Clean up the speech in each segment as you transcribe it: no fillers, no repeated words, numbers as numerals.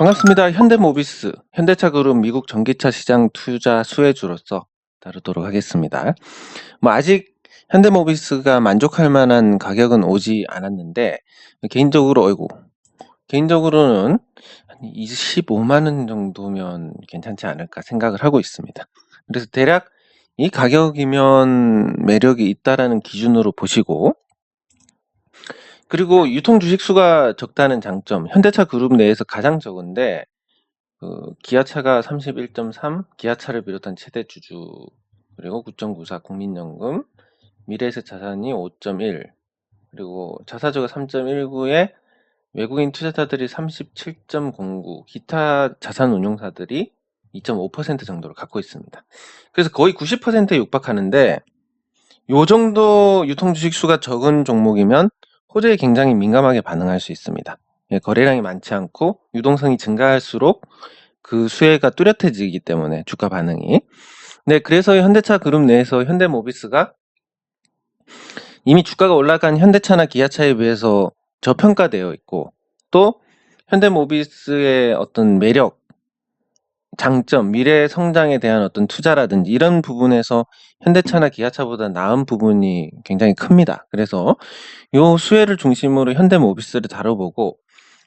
반갑습니다. 현대모비스, 현대차그룹 미국 전기차 시장 투자 수혜주로서 다루도록 하겠습니다. 아직 현대모비스가 만족할 만한 가격은 오지 않았는데 개인적으로는 한 25만 원 정도면 괜찮지 않을까 생각을 하고 있습니다. 그래서 대략 이 가격이면 매력이 있다라는 기준으로 보시고, 그리고 유통 주식 수가 적다는 장점, 현대차 그룹 내에서 가장 적은데 기아차가 31.3, 기아차를 비롯한 최대 주주, 그리고 9.94 국민연금, 미래에셋 자산이 5.1, 그리고 자사주가 3.19에 외국인 투자자들이 37.09, 기타 자산 운용사들이 2.5% 정도를 갖고 있습니다. 그래서 거의 90%에 육박하는데, 요 정도 유통 주식 수가 적은 종목이면 호재에 굉장히 민감하게 반응할 수 있습니다. 거래량이 많지 않고 유동성이 증가할수록 그 수혜가 뚜렷해지기 때문에 주가 반응이. 네, 그래서 현대차 그룹 내에서 현대모비스가 이미 주가가 올라간 현대차나 기아차에 비해서 저평가되어 있고, 또 현대모비스의 어떤 매력, 장점, 미래 성장에 대한 어떤 투자라든지 이런 부분에서 현대차나 기아차보다 나은 부분이 굉장히 큽니다. 그래서 요 수혜를 중심으로 현대모비스를 다뤄보고,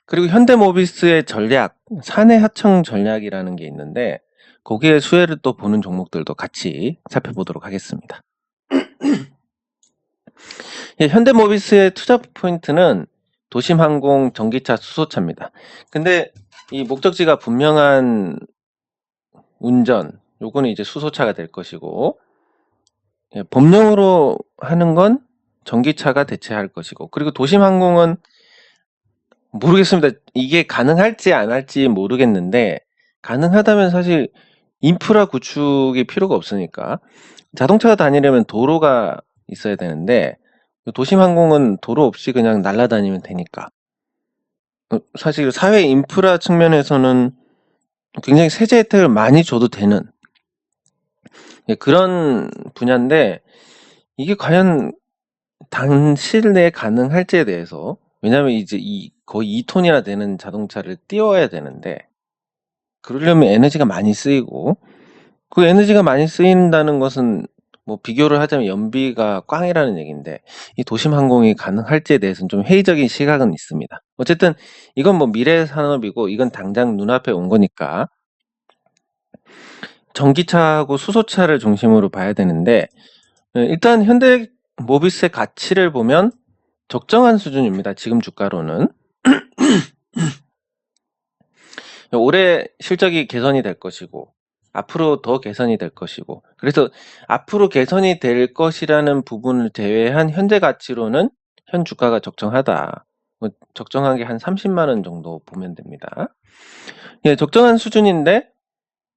그리고 현대모비스의 전략, 사내 하청 전략이라는 게 있는데 거기에 수혜를 또 보는 종목들도 같이 살펴보도록 하겠습니다. 현대모비스의 투자 포인트는 도심항공, 전기차, 수소차입니다. 근데 이 목적지가 분명한 운전, 요거는 이제 수소차가 될 것이고, 법령으로 하는 건 전기차가 대체할 것이고, 그리고 도심항공은 모르겠습니다. 이게 가능할지 안 할지 모르겠는데, 가능하다면 사실 인프라 구축이 필요가 없으니까, 자동차가 다니려면 도로가 있어야 되는데 도심항공은 도로 없이 그냥 날아다니면 되니까, 사실 사회 인프라 측면에서는 굉장히 세제 혜택을 많이 줘도 되는 그런 분야인데, 이게 과연 단실 내에 가능할지에 대해서, 왜냐하면 이제 거의 2톤이나 되는 자동차를 띄워야 되는데, 그러려면 에너지가 많이 쓰이고, 그 에너지가 많이 쓰인다는 것은 비교를 하자면 연비가 꽝이라는 얘기인데, 이 도심항공이 가능할지에 대해서는 좀 회의적인 시각은 있습니다. 어쨌든 이건 미래 산업이고 이건 당장 눈앞에 온 거니까 전기차하고 수소차를 중심으로 봐야 되는데, 일단 현대모비스의 가치를 보면 적정한 수준입니다. 지금 주가로는. 올해 실적이 개선이 될 것이고 앞으로 더 개선이 될 것이고, 그래서 앞으로 개선이 될 것이라는 부분을 제외한 현재 가치로는 현 주가가 적정하다. 적정한 게 한 30만 원 정도 보면 됩니다. 적정한 수준인데,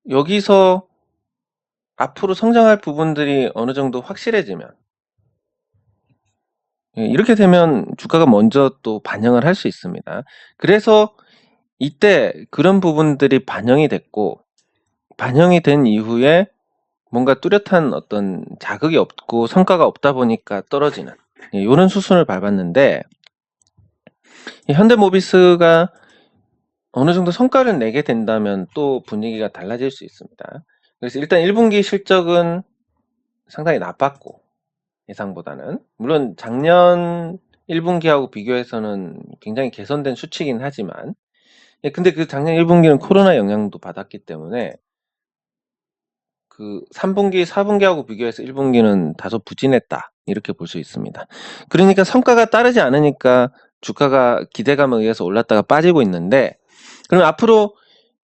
여기서 앞으로 성장할 부분들이 어느 정도 확실해지면, 이렇게 되면 주가가 먼저 또 반영을 할 수 있습니다. 그래서 이때 그런 부분들이 반영이 됐고, 반영이 된 이후에 뭔가 뚜렷한 어떤 자극이 없고 성과가 없다 보니까 떨어지는 이런 수순을 밟았는데, 현대모비스가 어느 정도 성과를 내게 된다면 또 분위기가 달라질 수 있습니다. 그래서 일단 1분기 실적은 상당히 나빴고, 예상보다는 물론 작년 1분기하고 비교해서는 굉장히 개선된 수치긴 하지만, 근데 그 작년 1분기는 코로나 영향도 받았기 때문에 그 3분기, 4분기하고 비교해서 1분기는 다소 부진했다, 이렇게 볼 수 있습니다. 그러니까 성과가 따르지 않으니까 주가가 기대감에 의해서 올랐다가 빠지고 있는데, 그럼 앞으로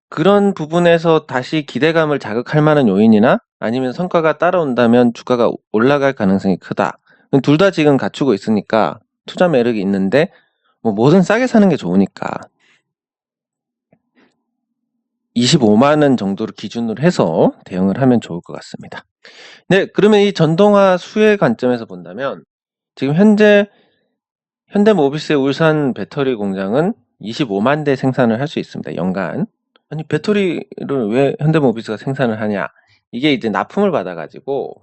그런 부분에서 다시 기대감을 자극할 만한 요인이나 아니면 성과가 따라온다면 주가가 올라갈 가능성이 크다. 둘 다 지금 갖추고 있으니까 투자 매력이 있는데, 뭐든 싸게 사는 게 좋으니까 25만 원 정도를 기준으로 해서 대응을 하면 좋을 것 같습니다. 네, 그러면 이 전동화 수혜 관점에서 본다면 지금 현재 현대모비스의 울산 배터리 공장은 25만 대 생산을 할 수 있습니다. 연간. 아니, 배터리를 왜 현대모비스가 생산을 하냐? 이게 이제 납품을 받아가지고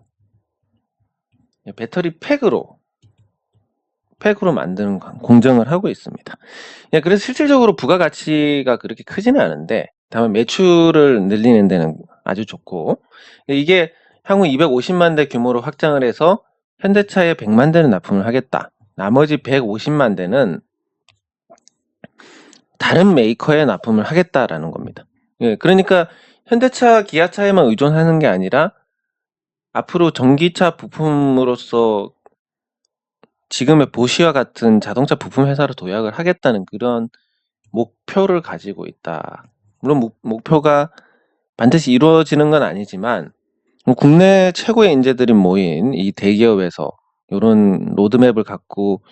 배터리 팩으로 스펙으로 만드는 공정을 하고 있습니다. 예, 그래서 실질적으로 부가가치가 그렇게 크지는 않은데 다만 매출을 늘리는 데는 아주 좋고, 이게 향후 250만 대 규모로 확장을 해서 현대차에 100만 대는 납품을 하겠다. 나머지 150만 대는 다른 메이커에 납품을 하겠다라는 겁니다. 예, 그러니까 현대차, 기아차에만 의존하는 게 아니라 앞으로 전기차 부품으로서 지금의 보쉬와 같은 자동차 부품 회사로 도약을 하겠다는 그런 목표를 가지고 있다. 물론 목표가 반드시 이루어지는 건 아니지만 국내 최고의 인재들이 모인 이 대기업에서 이런 로드맵을 갖고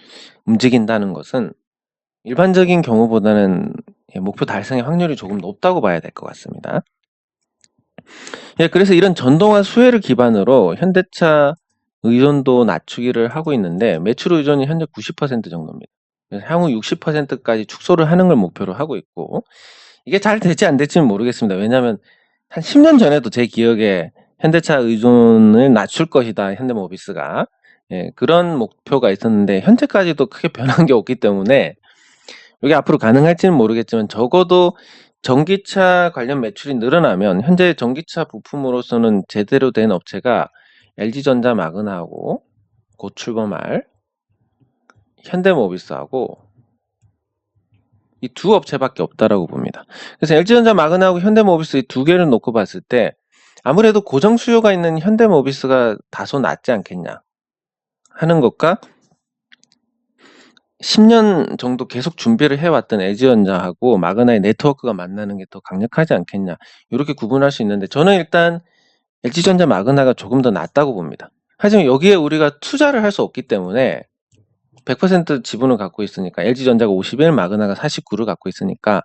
움직인다는 것은 일반적인 경우보다는 목표 달성의 확률이 조금 높다고 봐야 될 것 같습니다. 예, 그래서 이런 전동화 수혜를 기반으로 현대차 의존도 낮추기를 하고 있는데 매출 의존이 현재 90% 정도입니다. 그래서 향후 60%까지 축소를 하는 걸 목표로 하고 있고, 이게 잘 될지 안 될지는 모르겠습니다. 왜냐하면 한 10년 전에도 제 기억에 현대차 의존을 낮출 것이다, 현대모비스가. 예, 그런 목표가 있었는데 현재까지도 크게 변한 게 없기 때문에 이게 앞으로 가능할지는 모르겠지만 적어도 전기차 관련 매출이 늘어나면 현재 전기차 부품으로서는 제대로 된 업체가 LG전자 마그나하고 곧 출범할 현대모비스하고 이 두 업체밖에 없다라고 봅니다. 그래서 LG전자 마그나하고 현대모비스 이 두 개를 놓고 봤을 때 아무래도 고정 수요가 있는 현대모비스가 다소 낫지 않겠냐 하는 것과 10년 정도 계속 준비를 해왔던 LG전자하고 마그나의 네트워크가 만나는 게 더 강력하지 않겠냐, 이렇게 구분할 수 있는데 저는 일단 LG전자 마그나가 조금 더 낫다고 봅니다. 하지만 여기에 우리가 투자를 할 수 없기 때문에 100% 지분을 갖고 있으니까 LG전자가 51, 마그나가 49를 갖고 있으니까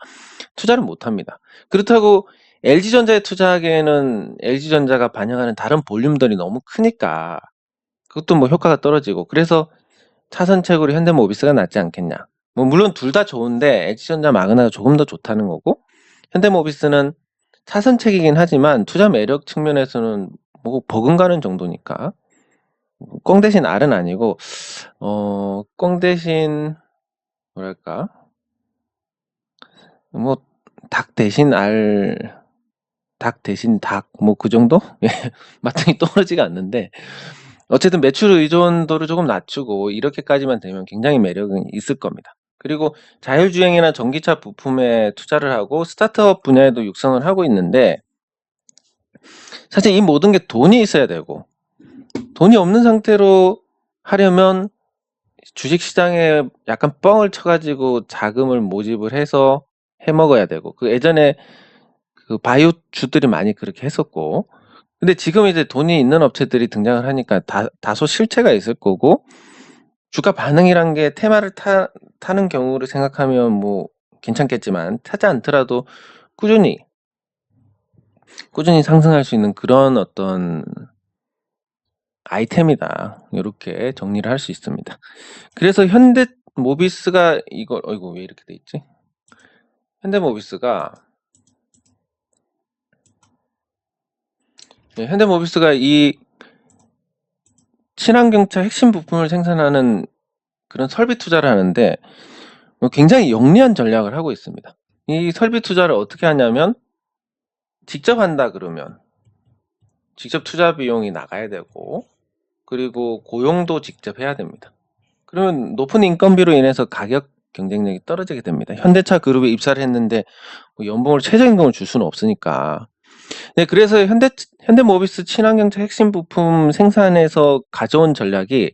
투자를 못합니다. 그렇다고 LG전자에 투자하기에는 LG전자가 반영하는 다른 볼륨들이 너무 크니까 그것도 뭐 효과가 떨어지고, 그래서 차선책으로 현대모비스가 낫지 않겠냐. 뭐 물론 둘 다 좋은데 LG전자 마그나가 조금 더 좋다는 거고, 현대모비스는 차선책이긴 하지만 투자 매력 측면에서는 뭐 버금가는 정도니까 꽝 대신 알은 아니고 꽝 대신 뭐랄까, 뭐 닭 대신 알, 닭 대신 닭, 뭐 그 정도? 예, 마땅히 떠오르지가 않는데 어쨌든 매출 의존도를 조금 낮추고 이렇게까지만 되면 굉장히 매력은 있을 겁니다. 그리고 자율주행이나 전기차 부품에 투자를 하고 스타트업 분야에도 육성을 하고 있는데 사실 이 모든 게 돈이 있어야 되고, 돈이 없는 상태로 하려면 주식시장에 약간 뻥을 쳐가지고 자금을 모집을 해서 해먹어야 되고, 그 예전에 그 바이오주들이 많이 그렇게 했었고, 근데 지금 이제 돈이 있는 업체들이 등장을 하니까 다소 실체가 있을 거고, 주가 반응이란 게 테마를 타는 경우를 생각하면 뭐 괜찮겠지만 타지 않더라도 꾸준히 상승할 수 있는 그런 어떤 아이템이다, 이렇게 정리를 할 수 있습니다. 그래서 현대모비스가 이걸 왜 이렇게 돼 있지? 현대모비스가 이 친환경차 핵심 부품을 생산하는 그런 설비 투자를 하는데 굉장히 영리한 전략을 하고 있습니다. 이 설비 투자를 어떻게 하냐면 직접 한다 그러면 직접 투자 비용이 나가야 되고, 그리고 고용도 직접 해야 됩니다. 그러면 높은 인건비로 인해서 가격 경쟁력이 떨어지게 됩니다. 현대차 그룹에 입사를 했는데 연봉을 최저임금을 줄 수는 없으니까. 네, 그래서 현대모비스 친환경차 핵심 부품 생산에서 가져온 전략이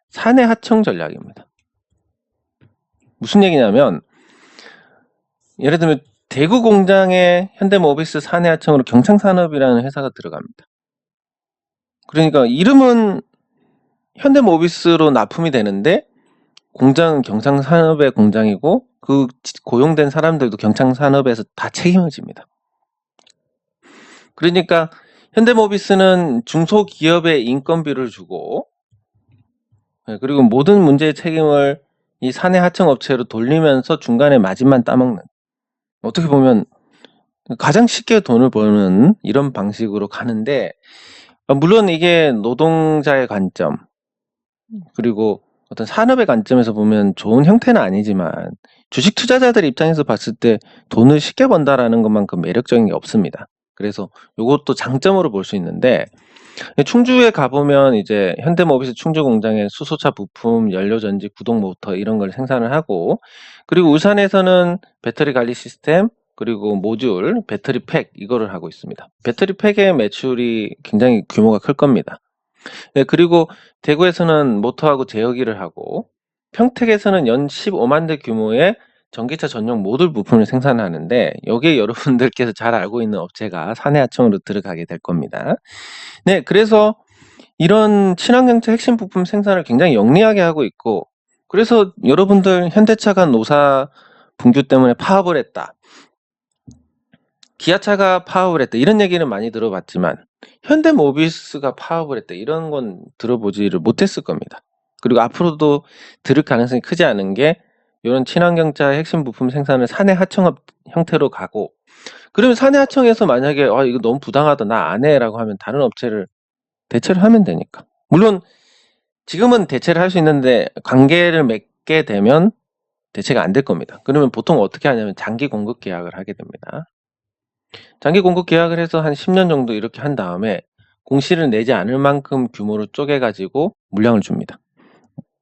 사내 하청 전략입니다. 무슨 얘기냐면 예를 들면 대구 공장에 현대모비스 사내 하청으로 경창산업이라는 회사가 들어갑니다. 그러니까 이름은 현대모비스로 납품이 되는데 공장은 경창산업의 공장이고 그 고용된 사람들도 경창산업에서 다 책임을 집니다. 그러니까 현대모비스는 중소기업에 인건비를 주고, 그리고 모든 문제의 책임을 이 사내 하청 업체로 돌리면서 중간에 마진만 따먹는, 어떻게 보면 가장 쉽게 돈을 버는 이런 방식으로 가는데, 물론 이게 노동자의 관점, 그리고 어떤 산업의 관점에서 보면 좋은 형태는 아니지만 주식 투자자들 입장에서 봤을 때 돈을 쉽게 번다라는 것만큼 매력적인 게 없습니다. 그래서 요것도 장점으로 볼 수 있는데 충주에 가보면 이제 현대모비스 충주 공장에 수소차 부품, 연료전지, 구동 모터 이런 걸 생산을 하고 그리고 울산에서는 배터리 관리 시스템 그리고 모듈, 배터리 팩 이거를 하고 있습니다. 배터리 팩의 매출이 굉장히 규모가 클 겁니다. 네, 그리고 대구에서는 모터하고 제어기를 하고 평택에서는 연 15만 대 규모의 전기차 전용 모듈 부품을 생산하는데 여기에 여러분들께서 잘 알고 있는 업체가 사내하청으로 들어가게 될 겁니다. 네, 그래서 이런 친환경차 핵심 부품 생산을 굉장히 영리하게 하고 있고 그래서 여러분들 현대차가 노사 분규 때문에 파업을 했다. 기아차가 파업을 했다. 이런 얘기는 많이 들어봤지만 현대모비스가 파업을 했다. 이런 건 들어보지를 못했을 겁니다. 그리고 앞으로도 들을 가능성이 크지 않은 게 이런 친환경차 핵심 부품 생산을 사내 하청업 형태로 가고 그러면 사내 하청에서 만약에 이거 너무 부당하다 나 안 해라고 하면 다른 업체를 대체를 하면 되니까. 물론 지금은 대체를 할 수 있는데 관계를 맺게 되면 대체가 안 될 겁니다. 그러면 보통 어떻게 하냐면 장기 공급 계약을 하게 됩니다. 장기 공급 계약을 해서 한 10년 정도 이렇게 한 다음에 공시를 내지 않을 만큼 규모로 쪼개가지고 물량을 줍니다.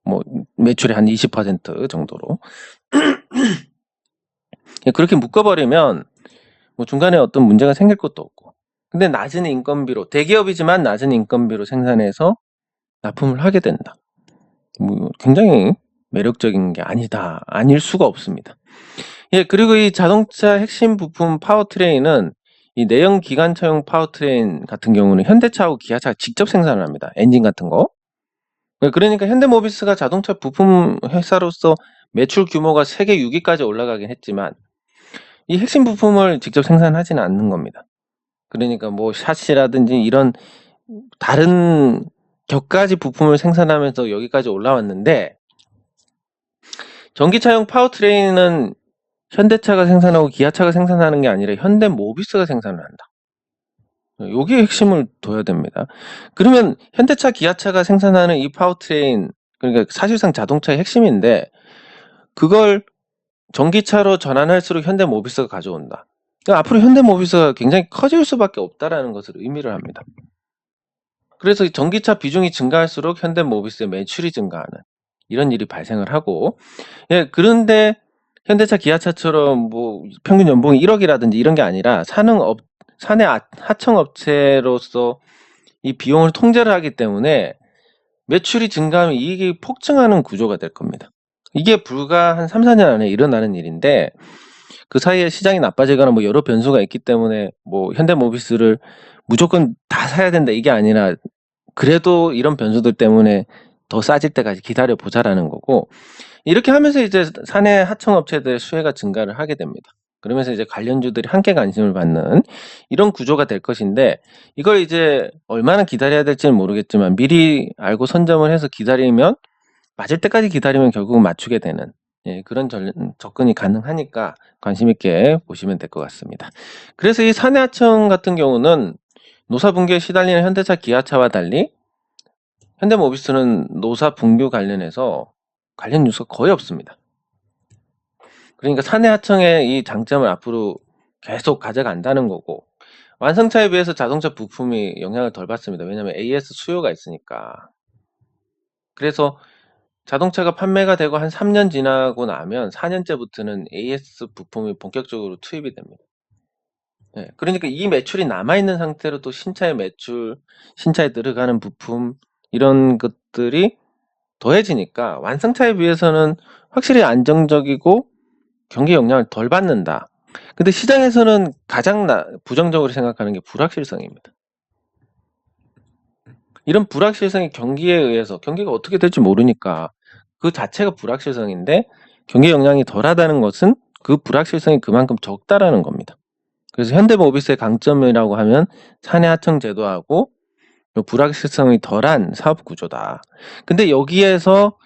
뭐 매출의 한 20% 정도로. 그렇게 묶어버리면 뭐 중간에 어떤 문제가 생길 것도 없고 근데 낮은 인건비로 대기업이지만 낮은 인건비로 생산해서 납품을 하게 된다. 뭐 굉장히 매력적인 게 아닐 수가 없습니다. 예, 그리고 이 자동차 핵심 부품 파워트레인은 이 내연 기관차용 파워트레인 같은 경우는 현대차하고 기아차가 직접 생산을 합니다. 엔진 같은 거. 그러니까 현대모비스가 자동차 부품 회사로서 매출 규모가 세계 6위까지 올라가긴 했지만 이 핵심 부품을 직접 생산하지는 않는 겁니다. 그러니까 뭐 샤시라든지 이런 다른 격가지 부품을 생산하면서 여기까지 올라왔는데 전기차용 파워트레인은 현대차가 생산하고 기아차가 생산하는 게 아니라 현대모비스가 생산을 한다. 여기에 핵심을 둬야 됩니다. 그러면 현대차, 기아차가 생산하는 이 파워트레인 그러니까 사실상 자동차의 핵심인데 그걸 전기차로 전환할수록 현대모비스가 가져온다. 그러니까 앞으로 현대모비스가 굉장히 커질 수밖에 없다라는 것을 의미를 합니다. 그래서 전기차 비중이 증가할수록 현대모비스의 매출이 증가하는 이런 일이 발생을 하고 예, 그런데 현대차, 기아차처럼 뭐 평균 연봉이 1억이라든지 이런 게 아니라 사내 하청업체로서 이 비용을 통제를 하기 때문에 매출이 증가하면 이익이 폭증하는 구조가 될 겁니다. 이게 불과 한 3, 4년 안에 일어나는 일인데 그 사이에 시장이 나빠지거나 뭐 여러 변수가 있기 때문에 뭐 현대모비스를 무조건 다 사야 된다 이게 아니라 그래도 이런 변수들 때문에 더 싸질 때까지 기다려 보자라는 거고 이렇게 하면서 이제 사내 하청업체들의 수혜가 증가를 하게 됩니다. 그러면서 이제 관련주들이 함께 관심을 받는 이런 구조가 될 것인데 이걸 이제 얼마나 기다려야 될지는 모르겠지만 미리 알고 선점을 해서 기다리면 맞을 때까지 기다리면 결국은 맞추게 되는 그런 접근이 가능하니까 관심 있게 보시면 될 것 같습니다. 그래서 이 사내 하청 같은 경우는 노사 분규에 시달리는 현대차, 기아차와 달리 현대모비스는 노사 분규 관련해서 관련 뉴스가 거의 없습니다. 그러니까 사내 하청의 이 장점을 앞으로 계속 가져간다는 거고 완성차에 비해서 자동차 부품이 영향을 덜 받습니다. 왜냐하면 AS 수요가 있으니까. 그래서 자동차가 판매가 되고 한 3년 지나고 나면 4년째부터는 AS 부품이 본격적으로 투입이 됩니다. 네, 그러니까 이 매출이 남아있는 상태로 또 신차의 매출, 신차에 들어가는 부품 이런 것들이 더해지니까 완성차에 비해서는 확실히 안정적이고 경기 영향을 덜 받는다. 근데 시장에서는 가장 부정적으로 생각하는 게 불확실성입니다. 이런 불확실성이 경기에 의해서 경기가 어떻게 될지 모르니까 그 자체가 불확실성인데 경기 영향이 덜하다는 것은 그 불확실성이 그만큼 적다라는 겁니다. 그래서 현대모비스의 강점이라고 하면 사내 하청 제도하고 불확실성이 덜한 사업 구조다. 근데 여기에서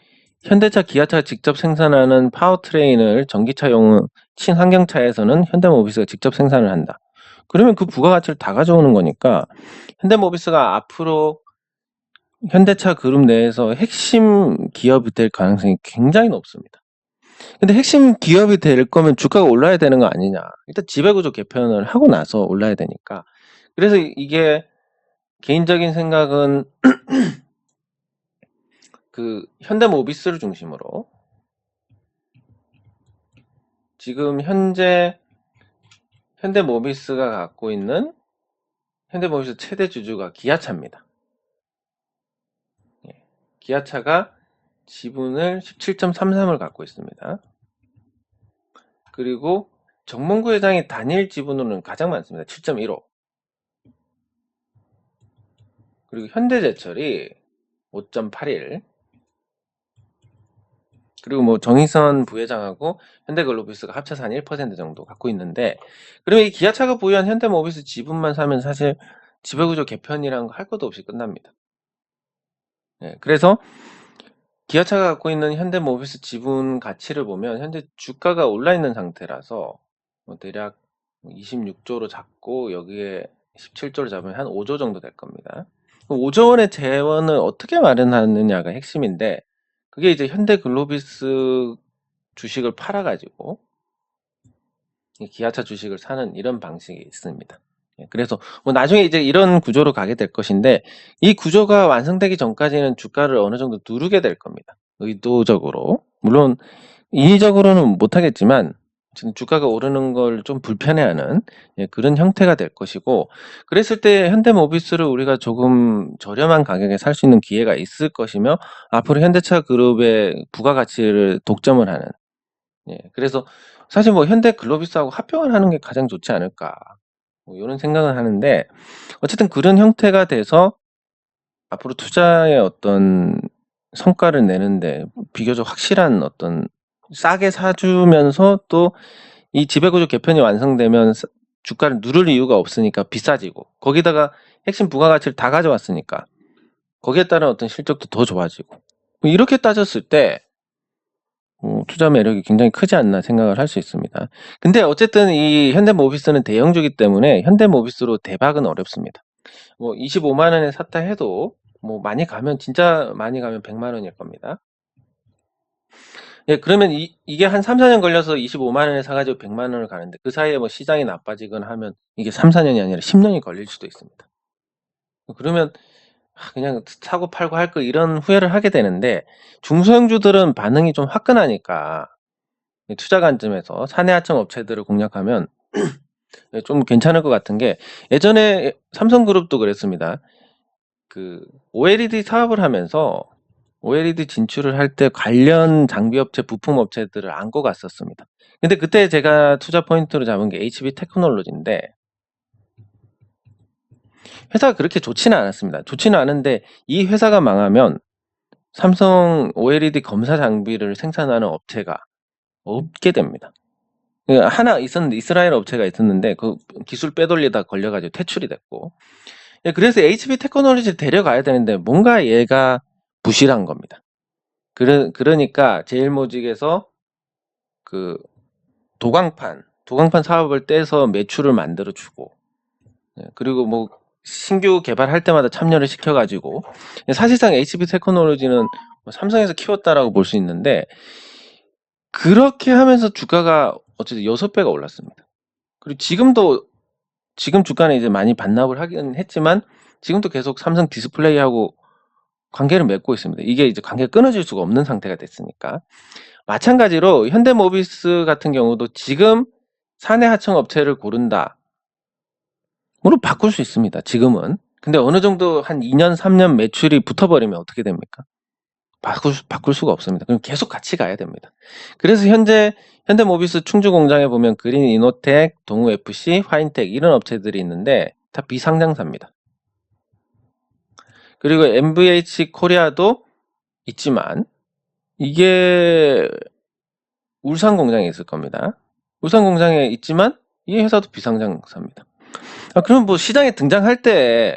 현대차, 기아차가 직접 생산하는 파워트레인을 전기차용 친환경차에서는 현대모비스가 직접 생산을 한다. 그러면 그 부가가치를 다 가져오는 거니까 현대모비스가 앞으로 현대차 그룹 내에서 핵심 기업이 될 가능성이 굉장히 높습니다. 근데 핵심 기업이 될 거면 주가가 올라야 되는 거 아니냐. 일단 지배구조 개편을 하고 나서 올라야 되니까. 그래서 이게 개인적인 생각은 그 현대모비스를 중심으로 지금 현재 현대모비스가 갖고 있는 현대모비스 최대 주주가 기아차입니다. 기아차가 지분을 17.33을 갖고 있습니다. 그리고 정몽구 회장의 단일 지분으로는 가장 많습니다. 7.15. 그리고 현대제철이 5.81. 그리고 뭐 정의선 부회장하고 현대글로비스가 합쳐서 한 1% 정도 갖고 있는데, 그러면 이 기아차가 보유한 현대모비스 지분만 사면 사실 지배구조 개편이란 거 할 것도 없이 끝납니다. 그래서 기아차가 갖고 있는 현대모비스 지분 가치를 보면 현재 주가가 올라 있는 상태라서 대략 26조로 잡고 여기에 17조를 잡으면 한 5조 정도 될 겁니다. 5조 원의 재원을 어떻게 마련하느냐가 핵심인데, 그게 이제 현대글로비스 주식을 팔아가지고 기아차 주식을 사는 이런 방식이 있습니다. 그래서 뭐 나중에 이제 이런 구조로 가게 될 것인데, 이 구조가 완성되기 전까지는 주가를 어느 정도 누르게 될 겁니다. 의도적으로. 물론 인위적으로는 못하겠지만 지금 주가가 오르는 걸 좀 불편해하는 그런 형태가 될 것이고, 그랬을 때 현대모비스를 우리가 조금 저렴한 가격에 살 수 있는 기회가 있을 것이며, 앞으로 현대차 그룹의 부가가치를 독점을 하는, 그래서 사실 뭐 현대글로비스하고 합병을 하는 게 가장 좋지 않을까, 뭐 이런 생각을 하는데, 어쨌든 그런 형태가 돼서 앞으로 투자의 어떤 성과를 내는데 비교적 확실한 어떤 싸게 사주면서 또 이 지배구조 개편이 완성되면 주가를 누를 이유가 없으니까 비싸지고, 거기다가 핵심 부가가치를 다 가져왔으니까 거기에 따른 어떤 실적도 더 좋아지고, 뭐 이렇게 따졌을 때 투자 매력이 굉장히 크지 않나 생각을 할 수 있습니다. 근데 어쨌든 이 현대모비스는 대형주기 때문에 현대모비스로 대박은 어렵습니다. 뭐 25만 원에 샀다 해도 뭐 많이 가면, 진짜 많이 가면 100만 원일 겁니다. 그러면 이게 한 3, 4년 걸려서 25만 원에 사가지고 100만 원을 가는데, 그 사이에 뭐 시장이 나빠지거나 하면 이게 3, 4년이 아니라 10년이 걸릴 수도 있습니다. 그러면 그냥 사고 팔고 할 거, 이런 후회를 하게 되는데, 중소형주들은 반응이 좀 화끈하니까 투자 관점에서 사내하청 업체들을 공략하면 좀 괜찮을 것 같은 게, 예전에 삼성그룹도 그랬습니다. 그 OLED 사업을 하면서 OLED 진출을 할 때 관련 장비업체, 부품업체들을 안고 갔었습니다. 근데 그때 제가 투자 포인트로 잡은 게 HB테크놀로지인데, 회사가 그렇게 좋지는 않았습니다. 좋지는 않은데 이 회사가 망하면 삼성 OLED 검사 장비를 생산하는 업체가 없게 됩니다. 하나 있었는데, 이스라엘 업체가 있었는데 그 기술 빼돌리다 걸려가지고 퇴출이 됐고, 그래서 HB테크놀로지를 데려가야 되는데 뭔가 얘가 부실한 겁니다. 그러니까 제일모직에서 그 도광판 사업을 떼서 매출을 만들어주고, 그리고 뭐 신규 개발할 때마다 참여를 시켜가지고, 사실상 HB테크놀로지는 삼성에서 키웠다라고 볼 수 있는데, 그렇게 하면서 주가가 어쨌든 6배가 올랐습니다. 그리고 지금 주가는 이제 많이 반납을 하긴 했지만 지금도 계속 삼성 디스플레이하고 관계를 맺고 있습니다. 이게 이제 관계가 끊어질 수가 없는 상태가 됐으니까. 마찬가지로 현대모비스 같은 경우도 지금 사내 하청 업체를 고른다, 물론 바꿀 수 있습니다. 지금은. 근데 어느 정도 한 2년, 3년 매출이 붙어버리면 어떻게 됩니까? 바꿀 수가 없습니다. 그럼 계속 같이 가야 됩니다. 그래서 현대모비스 충주 공장에 보면 그린 이노텍, 동우 FC, 화인텍 이런 업체들이 있는데 다 비상장사입니다. 그리고 MVH 코리아도 있지만 이게 울산 공장에 있을 겁니다. 울산 공장에 있지만 이 회사도 비상장사입니다. 그럼 뭐 시장에 등장할 때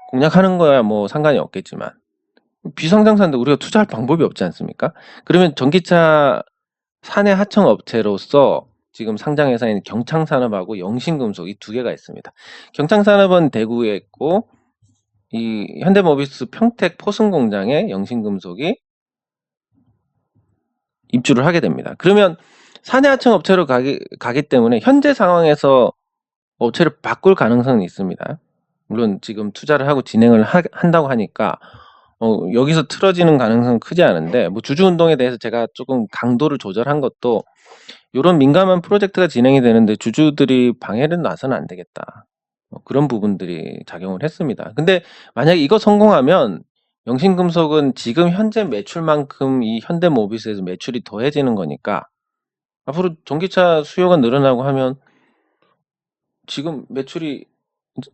공략하는 거야 뭐 상관이 없겠지만, 비상장사인데 우리가 투자할 방법이 없지 않습니까? 그러면 전기차 사내 하청 업체로서 지금 상장회사인 경창산업하고 영신금속, 이 두 개가 있습니다. 경창산업은 대구에 있고 이 현대모비스 평택 포승공장에 영신금속이 입주를 하게 됩니다. 그러면 사내하청 업체로 가기 때문에 현재 상황에서 업체를 바꿀 가능성은 있습니다. 물론 지금 투자를 하고 진행을 한다고 하니까 여기서 틀어지는 가능성은 크지 않은데, 뭐 주주운동에 대해서 제가 조금 강도를 조절한 것도 이런 민감한 프로젝트가 진행이 되는데 주주들이 방해를 놔서는 안 되겠다. 그런 부분들이 작용을 했습니다. 근데 만약에 이거 성공하면 영신금속은 지금 현재 매출만큼 이 현대모비스에서 매출이 더해지는 거니까 앞으로 전기차 수요가 늘어나고 하면 지금 매출이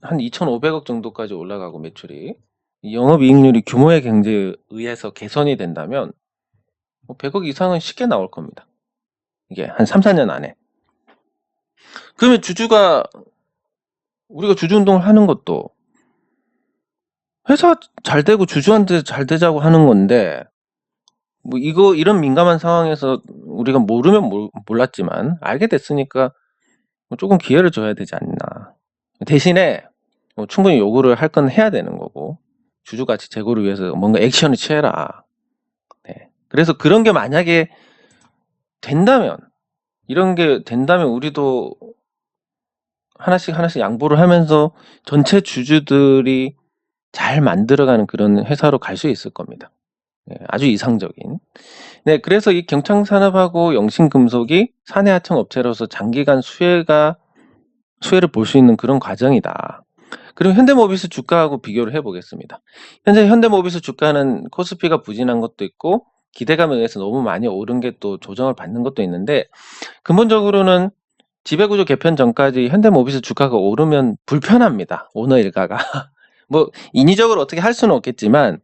한 2,500억 정도까지 올라가고 매출이 영업이익률이 규모의 경제에 의해서 개선이 된다면 100억 이상은 쉽게 나올 겁니다. 이게 한 3, 4년 안에. 그러면 우리가 주주운동을 하는 것도 회사 잘 되고 주주한테 잘 되자고 하는 건데, 뭐 이런 민감한 상황에서 우리가 모르면 몰랐지만 알게 됐으니까 조금 기회를 줘야 되지 않나. 대신에 충분히 요구를 할 건 해야 되는 거고, 주주가치 제고를 위해서 뭔가 액션을 취해라. 네. 그래서 그런 게 만약에 된다면, 이런 게 된다면 우리도 하나씩 양보를 하면서 전체 주주들이 잘 만들어가는 그런 회사로 갈 수 있을 겁니다. 네, 아주 이상적인. 네, 그래서 이 경창산업하고 영신금속이 사내하청 업체로서 장기간 수혜를 볼 수 있는 그런 과정이다. 그리고 현대모비스 주가하고 비교를 해보겠습니다. 현재 현대모비스 주가는 코스피가 부진한 것도 있고 기대감에 의해서 너무 많이 오른 게 또 조정을 받는 것도 있는데, 근본적으로는 지배구조 개편 전까지 현대모비스 주가가 오르면 불편합니다. 오너 일가가. 뭐 인위적으로 어떻게 할 수는 없겠지만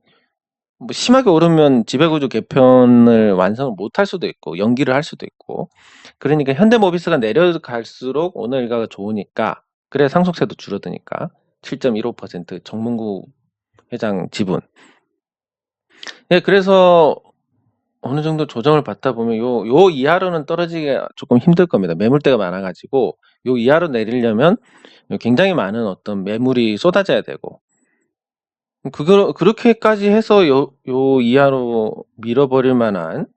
뭐 심하게 오르면 지배구조 개편을 완성을 못할 수도 있고 연기를 할 수도 있고, 그러니까 현대모비스가 내려갈수록 오너 일가가 좋으니까, 그래 상속세도 줄어드니까 7.15% 정문구 회장 지분. 예, 그래서 어느 정도 조정을 받다 보면 요 이하로는 떨어지기가 조금 힘들 겁니다. 매물대가 많아가지고 요 이하로 내리려면 굉장히 많은 어떤 매물이 쏟아져야 되고, 그렇게까지 해서 요 이하로 밀어버릴 만한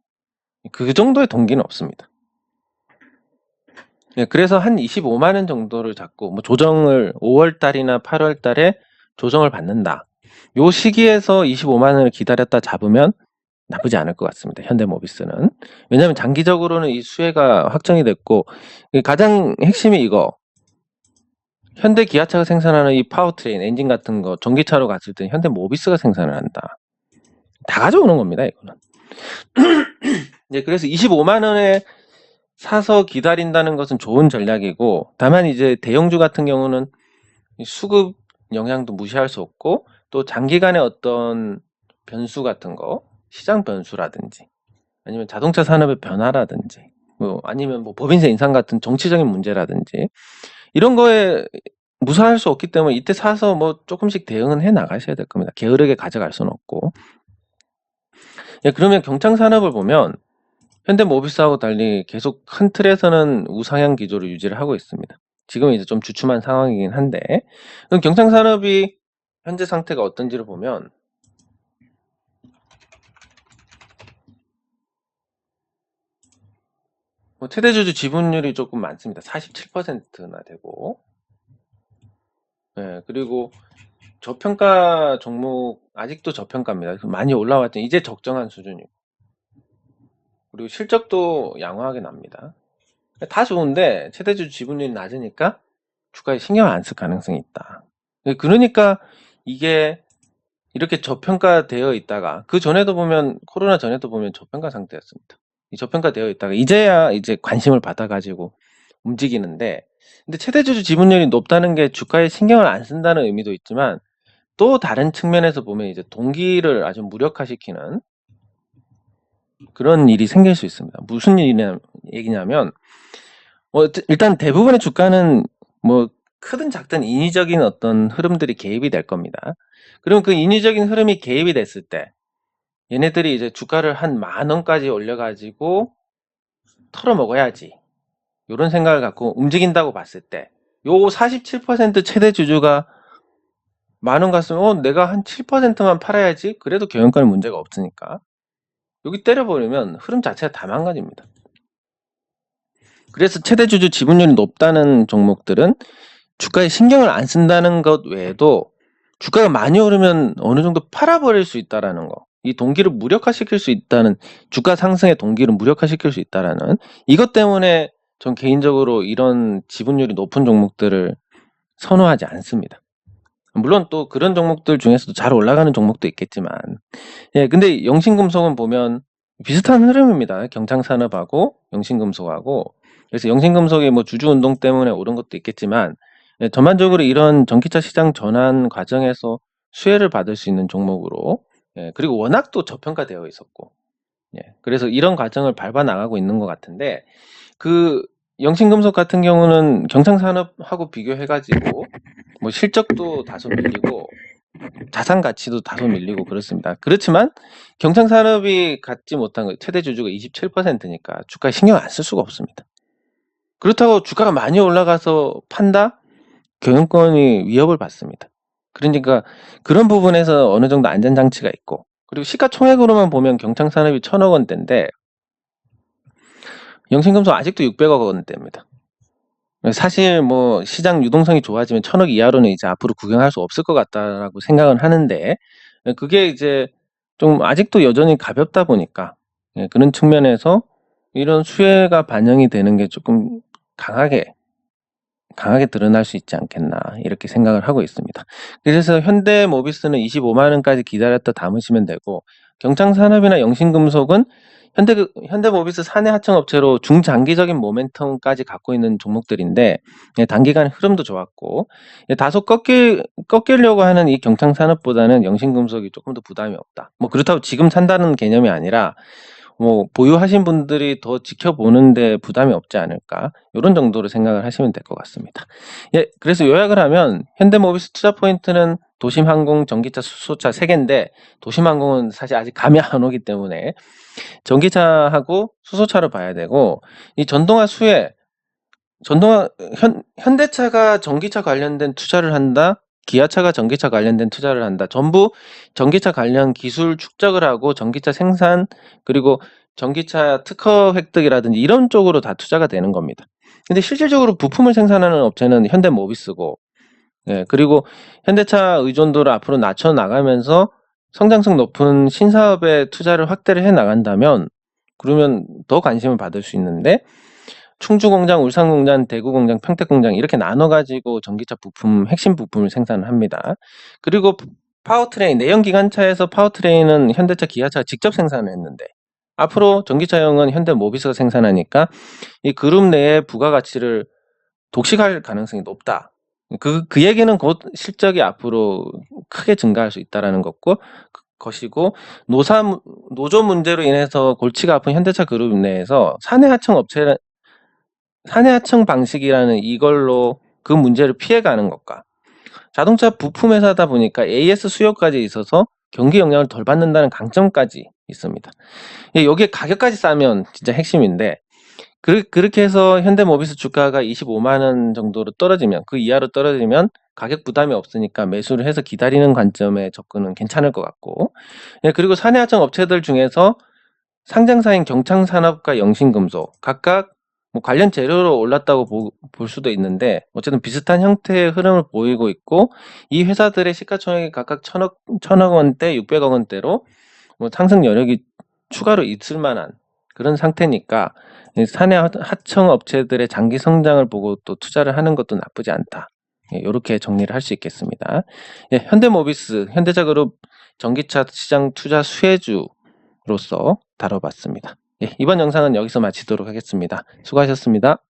그 정도의 동기는 없습니다. 네, 그래서 한 25만 원 정도를 잡고 뭐 조정을 5월 달이나 8월 달에 조정을 받는다. 요 시기에서 25만 원을 기다렸다 잡으면 나쁘지 않을 것 같습니다. 현대모비스는. 왜냐하면 장기적으로는 이 수혜가 확정이 됐고, 가장 핵심이 이거. 현대 기아차가 생산하는 이 파워트레인, 엔진 같은 거 전기차로 갔을 때 현대모비스가 생산을 한다. 다 가져오는 겁니다, 이거는. 네, 그래서 25만 원에 사서 기다린다는 것은 좋은 전략이고, 다만 이제 대형주 같은 경우는 수급 영향도 무시할 수 없고, 또 장기간의 어떤 변수 같은 거, 시장 변수라든지 아니면 자동차 산업의 변화라든지 뭐 아니면 뭐 법인세 인상 같은 정치적인 문제라든지 이런 거에 무사할 수 없기 때문에 이때 사서 뭐 조금씩 대응은 해 나가셔야 될 겁니다. 게으르게 가져갈 수는 없고. 예, 그러면 경창산업을 보면 현대모비스하고 달리 계속 큰 틀에서는 우상향 기조를 유지를 하고 있습니다. 지금 이제 좀 주춤한 상황이긴 한데, 그럼 경창산업이 현재 상태가 어떤지를 보면 최대주주 지분율이 조금 많습니다. 47%나 되고, 네, 그리고 저평가 종목 아직도 저평가입니다. 많이 올라왔죠. 이제 적정한 수준이고, 그리고 실적도 양호하게 납니다. 다 좋은데 최대주주 지분율이 낮으니까 주가에 신경 안 쓸 가능성이 있다. 그러니까 이게 이렇게 저평가되어 있다가, 그 전에도 보면 코로나 전에도 보면 저평가 상태였습니다. 이 저평가되어 있다가 이제야 이제 관심을 받아가지고 움직이는데, 근데 최대주주 지분율이 높다는 게 주가에 신경을 안 쓴다는 의미도 있지만, 또 다른 측면에서 보면 이제 동기를 아주 무력화시키는 그런 일이 생길 수 있습니다. 무슨 얘기냐면, 일단 대부분의 주가는 뭐 크든 작든 인위적인 어떤 흐름들이 개입이 될 겁니다. 그럼 그 인위적인 흐름이 개입이 됐을 때 얘네들이 이제 주가를 한 10,000원까지 올려가지고 털어먹어야지, 이런 생각을 갖고 움직인다고 봤을 때 요 47% 최대 주주가 10,000원 갔으면 내가 한 7%만 팔아야지. 그래도 경영권에 문제가 없으니까. 여기 때려버리면 흐름 자체가 다 망가집니다. 그래서 최대 주주 지분율이 높다는 종목들은 주가에 신경을 안 쓴다는 것 외에도 주가가 많이 오르면 어느 정도 팔아버릴 수 있다라는 거. 이 동기를 무력화시킬 수 있다는, 주가 상승의 동기를 무력화시킬 수 있다라는, 이것 때문에 전 개인적으로 이런 지분율이 높은 종목들을 선호하지 않습니다. 물론 또 그런 종목들 중에서도 잘 올라가는 종목도 있겠지만, 근데 영신금속은 보면 비슷한 흐름입니다. 경창산업하고 영신금속하고. 그래서 영신금속이 뭐 주주운동 때문에 오른 것도 있겠지만, 전반적으로 이런 전기차 시장 전환 과정에서 수혜를 받을 수 있는 종목으로, 그리고 워낙 또 저평가되어 있었고, 그래서 이런 과정을 밟아 나가고 있는 것 같은데, 그 영신금속 같은 경우는 경창산업하고 비교해가지고 뭐 실적도 다소 밀리고 자산 가치도 다소 밀리고 그렇습니다. 그렇지만 경창산업이 갖지 못한 거, 최대 주주가 27%니까 주가에 신경 안 쓸 수가 없습니다. 그렇다고 주가가 많이 올라가서 판다? 경영권이 위협을 받습니다. 그러니까 그런 부분에서 어느 정도 안전장치가 있고, 그리고 시가총액으로만 보면 경창산업이 1,000억 원대인데 영신금속 아직도 600억 원대입니다. 사실 뭐 시장 유동성이 좋아지면 1,000억 이하로는 이제 앞으로 구경할 수 없을 것 같다라고 생각은 하는데, 그게 이제 좀 아직도 여전히 가볍다 보니까, 그런 측면에서 이런 수혜가 반영이 되는 게 조금 강하게 드러날 수 있지 않겠나, 이렇게 생각을 하고 있습니다. 그래서 현대모비스는 25만 원까지 기다렸다 담으시면 되고, 경창산업이나 영신금속은 현대모비스 사내 하청업체로 중장기적인 모멘텀까지 갖고 있는 종목들인데, 단기간 흐름도 좋았고, 다소 꺾이려고 하는 이 경창산업보다는 영신금속이 조금 더 부담이 없다. 뭐 그렇다고 지금 산다는 개념이 아니라 뭐 보유하신 분들이 더 지켜보는데 부담이 없지 않을까, 이런 정도로 생각을 하시면 될 것 같습니다. 그래서 요약을 하면 현대모비스 투자 포인트는 도심항공, 전기차, 수소차 3개인데, 도심항공은 사실 아직 감이 안 오기 때문에 전기차하고 수소차를 봐야 되고, 이 전동화 수혜, 현대차가 전기차 관련된 투자를 한다, 기아차가 전기차 관련된 투자를 한다. 전부 전기차 관련 기술 축적을 하고 전기차 생산, 그리고 전기차 특허 획득이라든지 이런 쪽으로 다 투자가 되는 겁니다. 근데 실질적으로 부품을 생산하는 업체는 현대모비스고, 그리고 현대차 의존도를 앞으로 낮춰 나가면서 성장성 높은 신사업에 투자를 확대를 해 나간다면, 그러면 더 관심을 받을 수 있는데, 충주 공장, 울산 공장, 대구 공장, 평택 공장 이렇게 나눠 가지고 전기차 부품, 핵심 부품을 생산을 합니다. 그리고 파워트레인, 내연 기관차에서 파워트레인은 현대차, 기아차가 직접 생산을 했는데, 앞으로 전기차용은 현대모비스가 생산하니까 이 그룹 내의 부가가치를 독식할 가능성이 높다. 그 얘기는 곧 실적이 앞으로 크게 증가할 수 있다라는 것이고, 노조 문제로 인해서 골치가 아픈 현대차 그룹 내에서 사내 하청 방식이라는 이걸로 그 문제를 피해가는 것과, 자동차 부품 회사다 보니까 AS 수요까지 있어서 경기 영향을 덜 받는다는 강점까지 있습니다. 여기에 가격까지 싸면 진짜 핵심인데, 그렇게 해서 현대모비스 주가가 25만 원 정도로 떨어지면, 그 이하로 떨어지면 가격 부담이 없으니까 매수를 해서 기다리는 관점에 접근은 괜찮을 것 같고, 그리고 사내 하청 업체들 중에서 상장사인 경창산업과 영신금속 각각 뭐 관련 재료로 올랐다고 볼 수도 있는데, 어쨌든 비슷한 형태의 흐름을 보이고 있고, 이 회사들의 시가총액이 각각 1,000억 원대, 600억 원대로 뭐 상승 여력이 추가로 있을 만한 그런 상태니까, 사내 하청 업체들의 장기 성장을 보고 또 투자를 하는 것도 나쁘지 않다. 이렇게 정리를 할 수 있겠습니다. 현대모비스, 현대차그룹 전기차 시장 투자 수혜주로서 다뤄봤습니다. 이번 영상은 여기서 마치도록 하겠습니다. 수고하셨습니다.